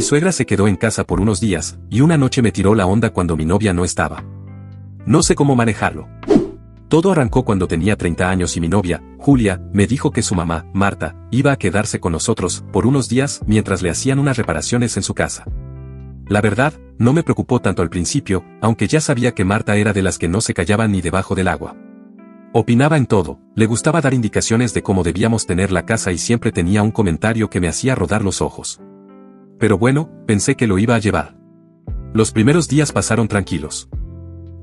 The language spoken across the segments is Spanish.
Mi suegra se quedó en casa por unos días, y una noche me tiró la onda cuando mi novia no estaba. No sé cómo manejarlo. Todo arrancó cuando tenía 30 años y mi novia, Julia, me dijo que su mamá, Marta, iba a quedarse con nosotros por unos días mientras le hacían unas reparaciones en su casa. La verdad, no me preocupó tanto al principio, aunque ya sabía que Marta era de las que no se callaban ni debajo del agua. Opinaba en todo, le gustaba dar indicaciones de cómo debíamos tener la casa y siempre tenía un comentario que me hacía rodar los ojos. Pero bueno, pensé que lo iba a llevar. Los primeros días pasaron tranquilos.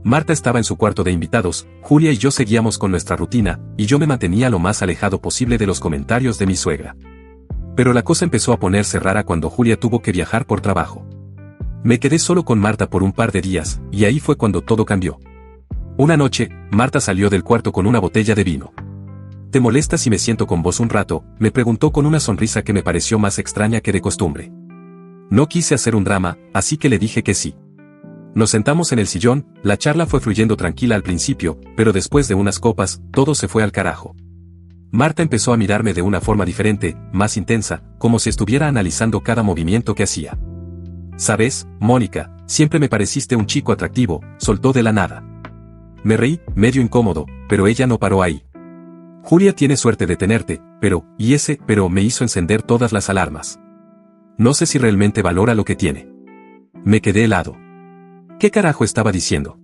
Marta estaba en su cuarto de invitados, Julia y yo seguíamos con nuestra rutina, y yo me mantenía lo más alejado posible de los comentarios de mi suegra. Pero la cosa empezó a ponerse rara cuando Julia tuvo que viajar por trabajo. Me quedé solo con Marta por un par de días, y ahí fue cuando todo cambió. Una noche, Marta salió del cuarto con una botella de vino. ¿Te molesta si me siento con vos un rato?, me preguntó con una sonrisa que me pareció más extraña que de costumbre. No quise hacer un drama, así que le dije que sí. Nos sentamos en el sillón, la charla fue fluyendo tranquila al principio, pero después de unas copas, todo se fue al carajo. Marta empezó a mirarme de una forma diferente, más intensa, como si estuviera analizando cada movimiento que hacía. ¿Sabes, Mónica, siempre me pareciste un chico atractivo?, soltó de la nada. Me reí, medio incómodo, pero ella no paró ahí. Julia tiene suerte de tenerte, pero me hizo encender todas las alarmas. No sé si realmente valora lo que tiene. Me quedé helado. ¿Qué carajo estaba diciendo?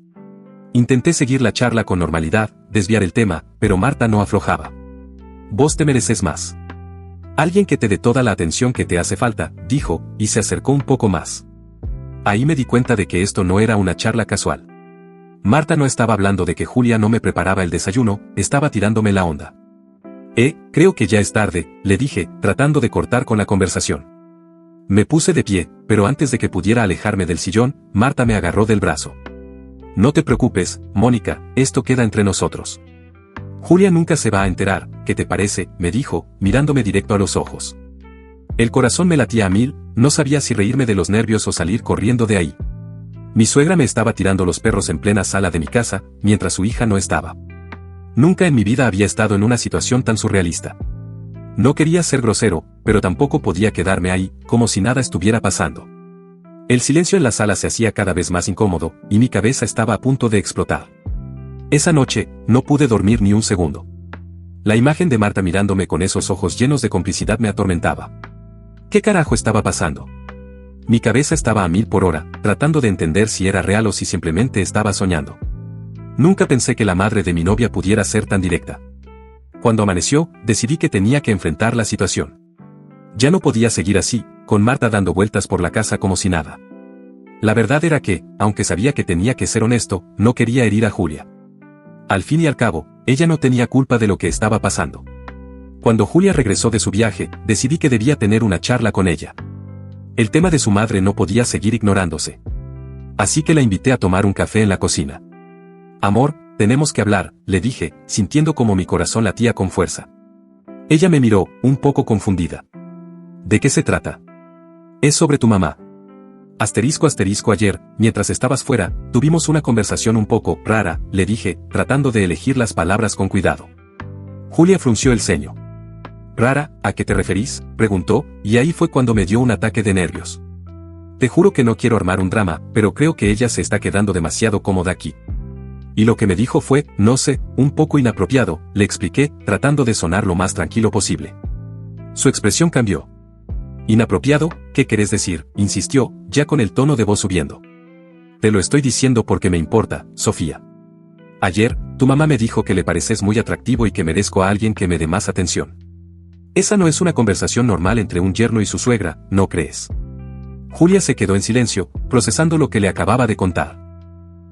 Intenté seguir la charla con normalidad, desviar el tema, pero Marta no aflojaba. Vos te mereces más. Alguien que te dé toda la atención que te hace falta, dijo, y se acercó un poco más. Ahí me di cuenta de que esto no era una charla casual. Marta no estaba hablando de que Julia no me preparaba el desayuno, estaba tirándome la onda. Creo que ya es tarde, le dije, tratando de cortar con la conversación. Me puse de pie, pero antes de que pudiera alejarme del sillón, Marta me agarró del brazo. No te preocupes, Mónica, esto queda entre nosotros. Julia nunca se va a enterar, ¿qué te parece?, me dijo, mirándome directo a los ojos. El corazón me latía a 1000, no sabía si reírme de los nervios o salir corriendo de ahí. Mi suegra me estaba tirando los perros en plena sala de mi casa, mientras su hija no estaba. Nunca en mi vida había estado en una situación tan surrealista. No quería ser grosero, pero tampoco podía quedarme ahí, como si nada estuviera pasando. El silencio en la sala se hacía cada vez más incómodo, y mi cabeza estaba a punto de explotar. Esa noche, no pude dormir ni un segundo. La imagen de Marta mirándome con esos ojos llenos de complicidad me atormentaba. ¿Qué carajo estaba pasando? Mi cabeza estaba a 1000 por hora, tratando de entender si era real o si simplemente estaba soñando. Nunca pensé que la madre de mi novia pudiera ser tan directa. Cuando amaneció, decidí que tenía que enfrentar la situación. Ya no podía seguir así, con Marta dando vueltas por la casa como si nada. La verdad era que, aunque sabía que tenía que ser honesto, no quería herir a Julia. Al fin y al cabo, ella no tenía culpa de lo que estaba pasando. Cuando Julia regresó de su viaje, decidí que debía tener una charla con ella. El tema de su madre no podía seguir ignorándose. Así que la invité a tomar un café en la cocina. Amor, tenemos que hablar, le dije, sintiendo como mi corazón latía con fuerza. Ella me miró, un poco confundida. ¿De qué se trata? Es sobre tu mamá. Ayer, mientras estabas fuera, tuvimos una conversación un poco rara, le dije, tratando de elegir las palabras con cuidado. Julia frunció el ceño. ¿Rara? ¿A qué te referís?, preguntó, y ahí fue cuando me dio un ataque de nervios. Te juro que no quiero armar un drama, pero creo que ella se está quedando demasiado cómoda aquí. Y lo que me dijo fue, no sé, un poco inapropiado, le expliqué, tratando de sonar lo más tranquilo posible. Su expresión cambió. ¿Inapropiado? ¿Qué querés decir?, insistió, ya con el tono de voz subiendo. Te lo estoy diciendo porque me importa, Sofía. Ayer, tu mamá me dijo que le pareces muy atractivo y que merezco a alguien que me dé más atención. Esa no es una conversación normal entre un yerno y su suegra, ¿no crees? Julia se quedó en silencio, procesando lo que le acababa de contar.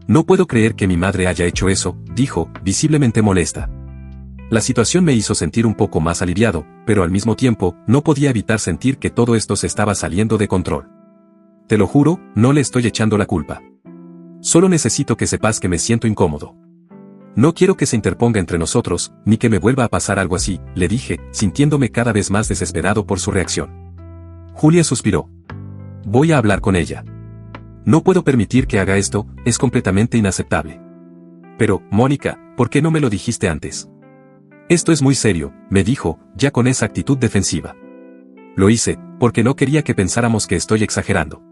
No puedo creer que mi madre haya hecho eso, dijo, visiblemente molesta. La situación me hizo sentir un poco más aliviado, pero al mismo tiempo, no podía evitar sentir que todo esto se estaba saliendo de control. Te lo juro, no le estoy echando la culpa. Solo necesito que sepas que me siento incómodo. No quiero que se interponga entre nosotros, ni que me vuelva a pasar algo así, le dije, sintiéndome cada vez más desesperado por su reacción. Julia suspiró. Voy a hablar con ella. No puedo permitir que haga esto, es completamente inaceptable. Pero, Mónica, ¿por qué no me lo dijiste antes? Esto es muy serio, me dijo, ya con esa actitud defensiva. Lo hice, porque no quería que pensáramos que estoy exagerando.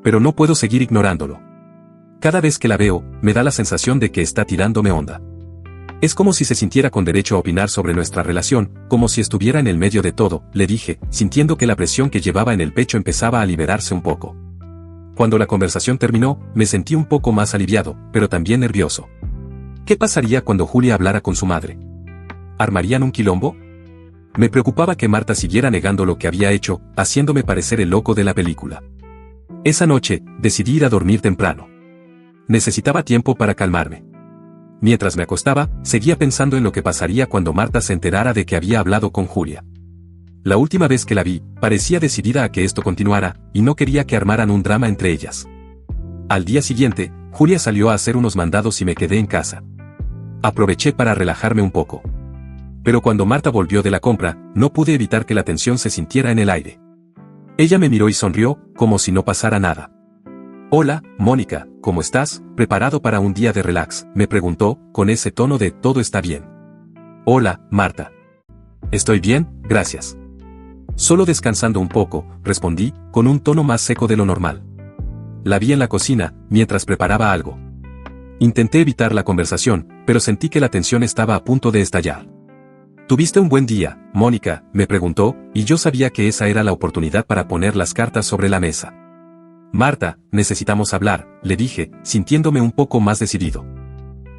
Pero no puedo seguir ignorándolo. Cada vez que la veo, me da la sensación de que está tirándome onda. Es como si se sintiera con derecho a opinar sobre nuestra relación, como si estuviera en el medio de todo, le dije, sintiendo que la presión que llevaba en el pecho empezaba a liberarse un poco. Cuando la conversación terminó, me sentí un poco más aliviado, pero también nervioso. ¿Qué pasaría cuando Julia hablara con su madre? ¿Armarían un quilombo? Me preocupaba que Marta siguiera negando lo que había hecho, haciéndome parecer el loco de la película. Esa noche, decidí ir a dormir temprano. Necesitaba tiempo para calmarme. Mientras me acostaba, seguía pensando en lo que pasaría cuando Marta se enterara de que había hablado con Julia. La última vez que la vi, parecía decidida a que esto continuara, y no quería que armaran un drama entre ellas. Al día siguiente, Julia salió a hacer unos mandados y me quedé en casa. Aproveché para relajarme un poco. Pero cuando Marta volvió de la compra, no pude evitar que la tensión se sintiera en el aire. Ella me miró y sonrió, como si no pasara nada. «Hola, Mónica, ¿cómo estás? ¿Preparado para un día de relax?», me preguntó, con ese tono de «todo está bien». «Hola, Marta. Estoy bien, gracias». «Solo descansando un poco», respondí, con un tono más seco de lo normal. La vi en la cocina, mientras preparaba algo. Intenté evitar la conversación, pero sentí que la tensión estaba a punto de estallar. «¿Tuviste un buen día, Mónica?», me preguntó, y yo sabía que esa era la oportunidad para poner las cartas sobre la mesa. «Marta, necesitamos hablar», le dije, sintiéndome un poco más decidido.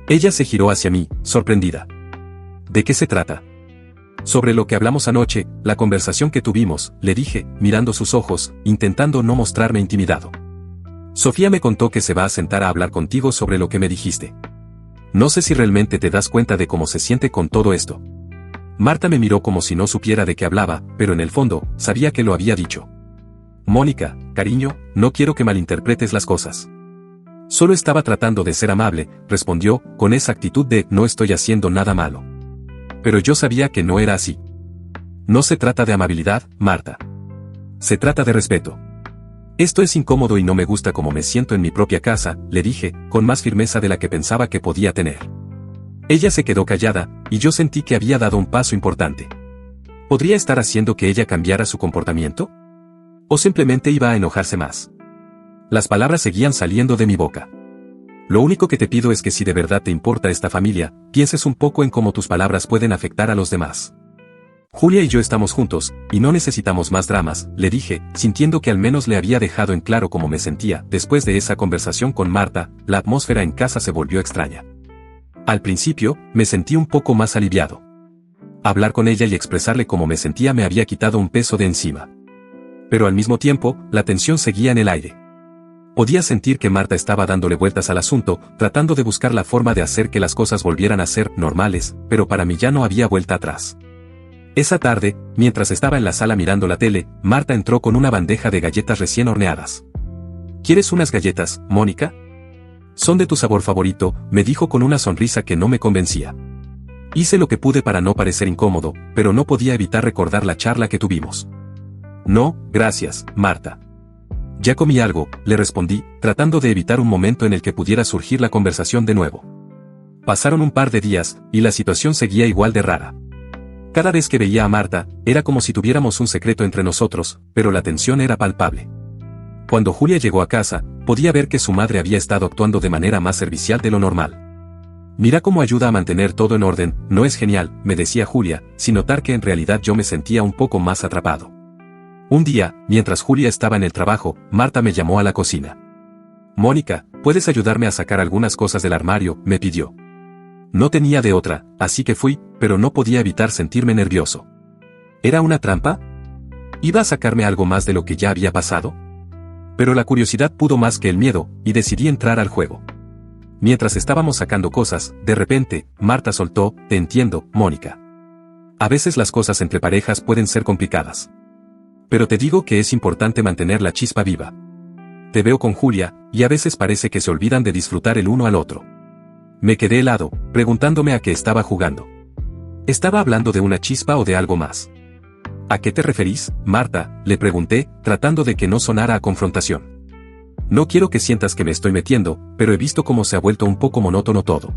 Ella se giró hacia mí, sorprendida. «¿De qué se trata?». «Sobre lo que hablamos anoche, la conversación que tuvimos», le dije, mirando sus ojos, intentando no mostrarme intimidado. «Sofía me contó que se va a sentar a hablar contigo sobre lo que me dijiste. No sé si realmente te das cuenta de cómo se siente con todo esto». Marta me miró como si no supiera de qué hablaba, pero en el fondo, sabía que lo había dicho. «Mónica, cariño, no quiero que malinterpretes las cosas. Solo estaba tratando de ser amable», respondió, con esa actitud de «no estoy haciendo nada malo». Pero yo sabía que no era así. «No se trata de amabilidad, Marta. Se trata de respeto. Esto es incómodo y no me gusta como me siento en mi propia casa», le dije, con más firmeza de la que pensaba que podía tener. Ella se quedó callada, y yo sentí que había dado un paso importante. ¿Podría estar haciendo que ella cambiara su comportamiento? ¿O simplemente iba a enojarse más? Las palabras seguían saliendo de mi boca. «Lo único que te pido es que si de verdad te importa esta familia, pienses un poco en cómo tus palabras pueden afectar a los demás. Julia y yo estamos juntos, y no necesitamos más dramas», le dije, sintiendo que al menos le había dejado en claro cómo me sentía. Después de esa conversación con Marta, la atmósfera en casa se volvió extraña. Al principio, me sentí un poco más aliviado. Hablar con ella y expresarle cómo me sentía me había quitado un peso de encima. Pero al mismo tiempo, la tensión seguía en el aire. Podía sentir que Marta estaba dándole vueltas al asunto, tratando de buscar la forma de hacer que las cosas volvieran a ser normales, pero para mí ya no había vuelta atrás. Esa tarde, mientras estaba en la sala mirando la tele, Marta entró con una bandeja de galletas recién horneadas. «¿Quieres unas galletas, Mónica? Son de tu sabor favorito», me dijo con una sonrisa que no me convencía. Hice lo que pude para no parecer incómodo, pero no podía evitar recordar la charla que tuvimos. «No, gracias, Marta. Ya comí algo», le respondí, tratando de evitar un momento en el que pudiera surgir la conversación de nuevo. Pasaron un par de días, y la situación seguía igual de rara. Cada vez que veía a Marta, era como si tuviéramos un secreto entre nosotros, pero la tensión era palpable. Cuando Julia llegó a casa, podía ver que su madre había estado actuando de manera más servicial de lo normal. «Mira cómo ayuda a mantener todo en orden, ¿no es genial?», me decía Julia, sin notar que en realidad yo me sentía un poco más atrapado. Un día, mientras Julia estaba en el trabajo, Marta me llamó a la cocina. «Mónica, ¿puedes ayudarme a sacar algunas cosas del armario?», me pidió. No tenía de otra, así que fui, pero no podía evitar sentirme nervioso. ¿Era una trampa? ¿Iba a sacarme algo más de lo que ya había pasado? Pero la curiosidad pudo más que el miedo, y decidí entrar al juego. Mientras estábamos sacando cosas, de repente, Marta soltó: «Te entiendo, Mónica. A veces las cosas entre parejas pueden ser complicadas. Pero te digo que es importante mantener la chispa viva. Te veo con Julia, y a veces parece que se olvidan de disfrutar el uno al otro». Me quedé helado, preguntándome a qué estaba jugando. ¿Estaba hablando de una chispa o de algo más? «¿A qué te referís, Marta?», le pregunté, tratando de que no sonara a confrontación. «No quiero que sientas que me estoy metiendo, pero he visto cómo se ha vuelto un poco monótono todo.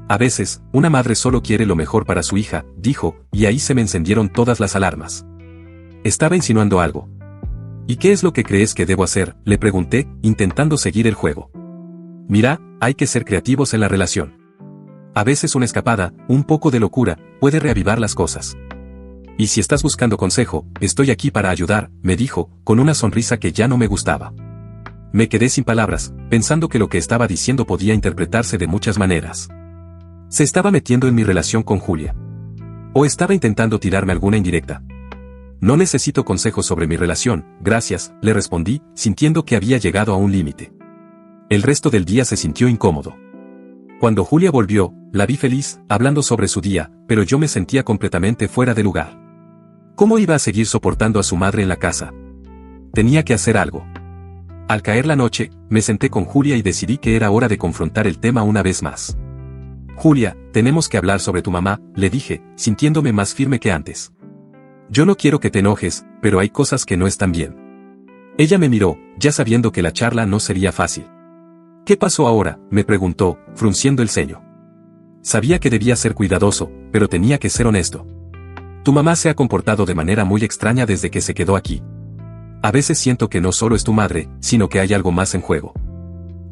A veces, una madre solo quiere lo mejor para su hija», dijo, y ahí se me encendieron todas las alarmas. Estaba insinuando algo. ¿Y qué es lo que crees que debo hacer?, le pregunté, intentando seguir el juego. Mira, hay que ser creativos en la relación. A veces una escapada, un poco de locura, puede reavivar las cosas. Y si estás buscando consejo, estoy aquí para ayudar, me dijo, con una sonrisa que ya no me gustaba. Me quedé sin palabras, pensando que lo que estaba diciendo podía interpretarse de muchas maneras. ¿Se estaba metiendo en mi relación con Julia? ¿O estaba intentando tirarme alguna indirecta? No necesito consejos sobre mi relación, gracias, le respondí, sintiendo que había llegado a un límite. El resto del día se sintió incómodo. Cuando Julia volvió, la vi feliz, hablando sobre su día, pero yo me sentía completamente fuera de lugar. ¿Cómo iba a seguir soportando a su madre en la casa? Tenía que hacer algo. Al caer la noche, me senté con Julia y decidí que era hora de confrontar el tema una vez más. Julia, tenemos que hablar sobre tu mamá, le dije, sintiéndome más firme que antes. Yo no quiero que te enojes, pero hay cosas que no están bien. Ella me miró, ya sabiendo que la charla no sería fácil. ¿Qué pasó ahora?, me preguntó, frunciendo el ceño. Sabía que debía ser cuidadoso, pero tenía que ser honesto. Tu mamá se ha comportado de manera muy extraña desde que se quedó aquí. A veces siento que no solo es tu madre, sino que hay algo más en juego.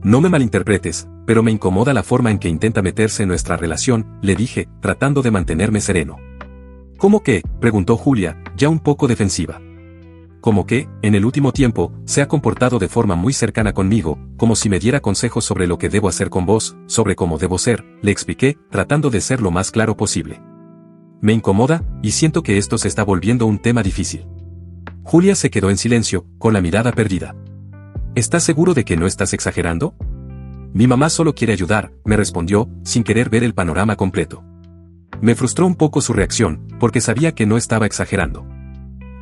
No me malinterpretes, pero me incomoda la forma en que intenta meterse en nuestra relación, le dije, tratando de mantenerme sereno. ¿Cómo qué?, preguntó Julia, ya un poco defensiva. Como que, en el último tiempo, se ha comportado de forma muy cercana conmigo, como si me diera consejos sobre lo que debo hacer con vos, sobre cómo debo ser, le expliqué, tratando de ser lo más claro posible. Me incomoda, y siento que esto se está volviendo un tema difícil. Julia se quedó en silencio, con la mirada perdida. ¿Estás seguro de que no estás exagerando? Mi mamá solo quiere ayudar, me respondió, sin querer ver el panorama completo. Me frustró un poco su reacción, porque sabía que no estaba exagerando.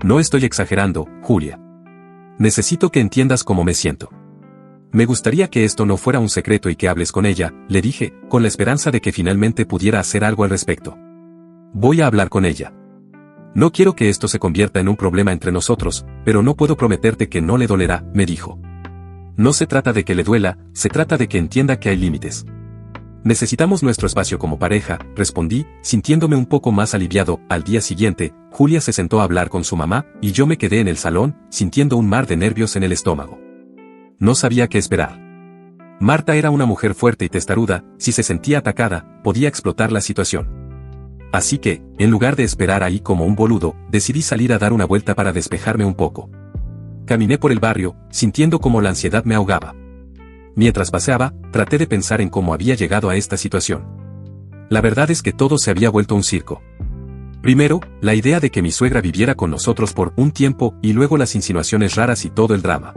No estoy exagerando, Julia. Necesito que entiendas cómo me siento. Me gustaría que esto no fuera un secreto y que hables con ella, le dije, con la esperanza de que finalmente pudiera hacer algo al respecto. Voy a hablar con ella. No quiero que esto se convierta en un problema entre nosotros, pero no puedo prometerte que no le dolerá, me dijo. No se trata de que le duela, se trata de que entienda que hay límites. Necesitamos nuestro espacio como pareja, respondí, sintiéndome un poco más aliviado. Al día siguiente, Julia se sentó a hablar con su mamá, y yo me quedé en el salón, sintiendo un mar de nervios en el estómago. No sabía qué esperar. Marta era una mujer fuerte y testaruda, si se sentía atacada, podía explotar la situación. Así que, en lugar de esperar ahí como un boludo, decidí salir a dar una vuelta para despejarme un poco. Caminé por el barrio, sintiendo como la ansiedad me ahogaba. Mientras paseaba, traté de pensar en cómo había llegado a esta situación. La verdad es que todo se había vuelto un circo. Primero, la idea de que mi suegra viviera con nosotros por un tiempo, y luego las insinuaciones raras y todo el drama.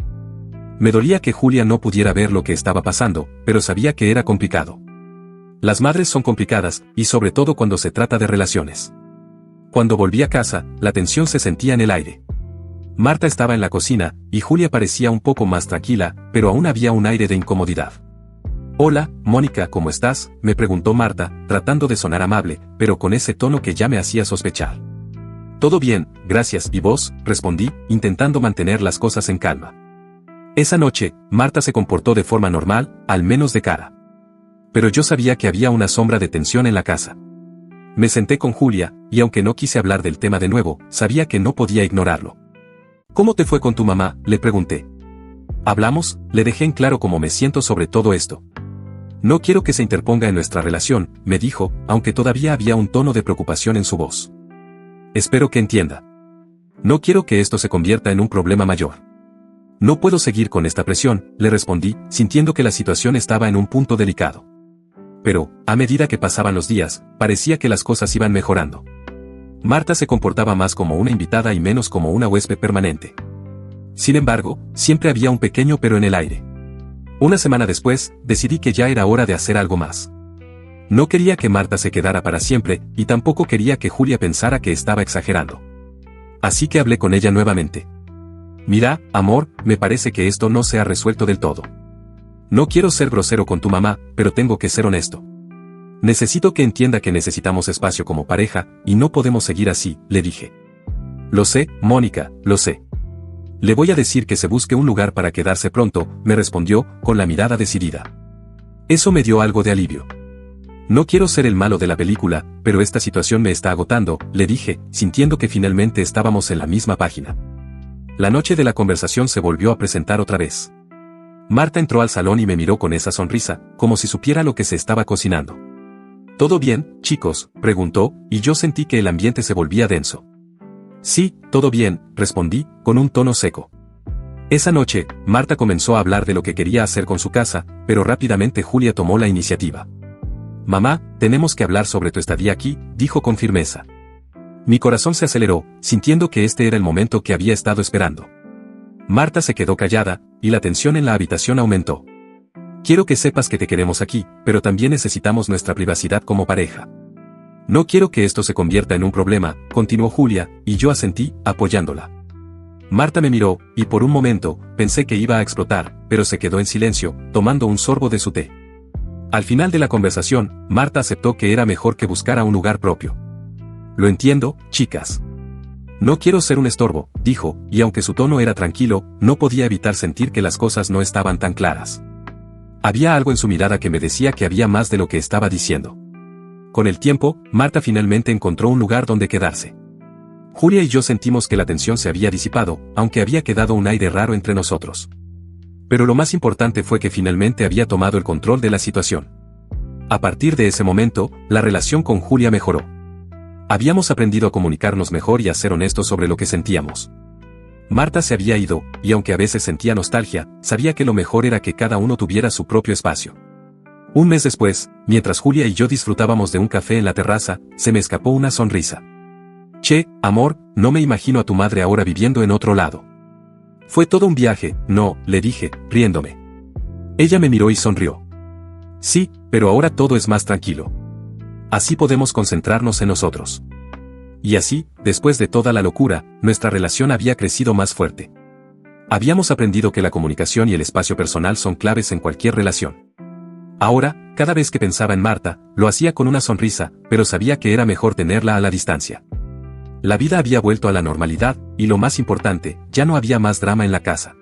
Me dolía que Julia no pudiera ver lo que estaba pasando, pero sabía que era complicado. Las madres son complicadas, y sobre todo cuando se trata de relaciones. Cuando volví a casa, la tensión se sentía en el aire. Marta estaba en la cocina, y Julia parecía un poco más tranquila, pero aún había un aire de incomodidad. Hola, Mónica, ¿cómo estás?, me preguntó Marta, tratando de sonar amable, pero con ese tono que ya me hacía sospechar. Todo bien, gracias, ¿y vos?, respondí, intentando mantener las cosas en calma. Esa noche, Marta se comportó de forma normal, al menos de cara. Pero yo sabía que había una sombra de tensión en la casa. Me senté con Julia, y aunque no quise hablar del tema de nuevo, sabía que no podía ignorarlo. ¿Cómo te fue con tu mamá?, le pregunté. Hablamos, le dejé en claro cómo me siento sobre todo esto. No quiero que se interponga en nuestra relación, me dijo, aunque todavía había un tono de preocupación en su voz. Espero que entienda. No quiero que esto se convierta en un problema mayor. No puedo seguir con esta presión, le respondí, sintiendo que la situación estaba en un punto delicado. Pero, a medida que pasaban los días, parecía que las cosas iban mejorando. Marta se comportaba más como una invitada y menos como una huésped permanente. Sin embargo, siempre había un pequeño pero en el aire. Una semana después, decidí que ya era hora de hacer algo más. No quería que Marta se quedara para siempre, y tampoco quería que Julia pensara que estaba exagerando. Así que hablé con ella nuevamente. Mira, amor, me parece que esto no se ha resuelto del todo. No quiero ser grosero con tu mamá, pero tengo que ser honesto. Necesito que entienda que necesitamos espacio como pareja, y no podemos seguir así, le dije. Lo sé, Mónica, lo sé. Le voy a decir que se busque un lugar para quedarse pronto, me respondió, con la mirada decidida. Eso me dio algo de alivio. No quiero ser el malo de la película, pero esta situación me está agotando, le dije, sintiendo que finalmente estábamos en la misma página. La noche de la conversación se volvió a presentar otra vez. Marta entró al salón y me miró con esa sonrisa, como si supiera lo que se estaba cocinando. ¿Todo bien, chicos?, preguntó, y yo sentí que el ambiente se volvía denso. Sí, todo bien, respondí, con un tono seco. Esa noche, Marta comenzó a hablar de lo que quería hacer con su casa, pero rápidamente Julia tomó la iniciativa. Mamá, tenemos que hablar sobre tu estadía aquí, dijo con firmeza. Mi corazón se aceleró, sintiendo que este era el momento que había estado esperando. Marta se quedó callada, y la tensión en la habitación aumentó. Quiero que sepas que te queremos aquí, pero también necesitamos nuestra privacidad como pareja. No quiero que esto se convierta en un problema, continuó Julia, y yo asentí, apoyándola. Marta me miró, y por un momento, pensé que iba a explotar, pero se quedó en silencio, tomando un sorbo de su té. Al final de la conversación, Marta aceptó que era mejor que buscara un lugar propio. Lo entiendo, chicas. No quiero ser un estorbo, dijo, y aunque su tono era tranquilo, no podía evitar sentir que las cosas no estaban tan claras. Había algo en su mirada que me decía que había más de lo que estaba diciendo. Con el tiempo, Marta finalmente encontró un lugar donde quedarse. Julia y yo sentimos que la tensión se había disipado, aunque había quedado un aire raro entre nosotros. Pero lo más importante fue que finalmente había tomado el control de la situación. A partir de ese momento, la relación con Julia mejoró. Habíamos aprendido a comunicarnos mejor y a ser honestos sobre lo que sentíamos. Marta se había ido, y aunque a veces sentía nostalgia, sabía que lo mejor era que cada uno tuviera su propio espacio. Un mes después, mientras Julia y yo disfrutábamos de un café en la terraza, se me escapó una sonrisa. Che, amor, no me imagino a tu madre ahora viviendo en otro lado. Fue todo un viaje, no, le dije, riéndome. Ella me miró y sonrió. Sí, pero ahora todo es más tranquilo. Así podemos concentrarnos en nosotros. Y así, después de toda la locura, nuestra relación había crecido más fuerte. Habíamos aprendido que la comunicación y el espacio personal son claves en cualquier relación. Ahora, cada vez que pensaba en Marta, lo hacía con una sonrisa, pero sabía que era mejor tenerla a la distancia. La vida había vuelto a la normalidad, y lo más importante, ya no había más drama en la casa.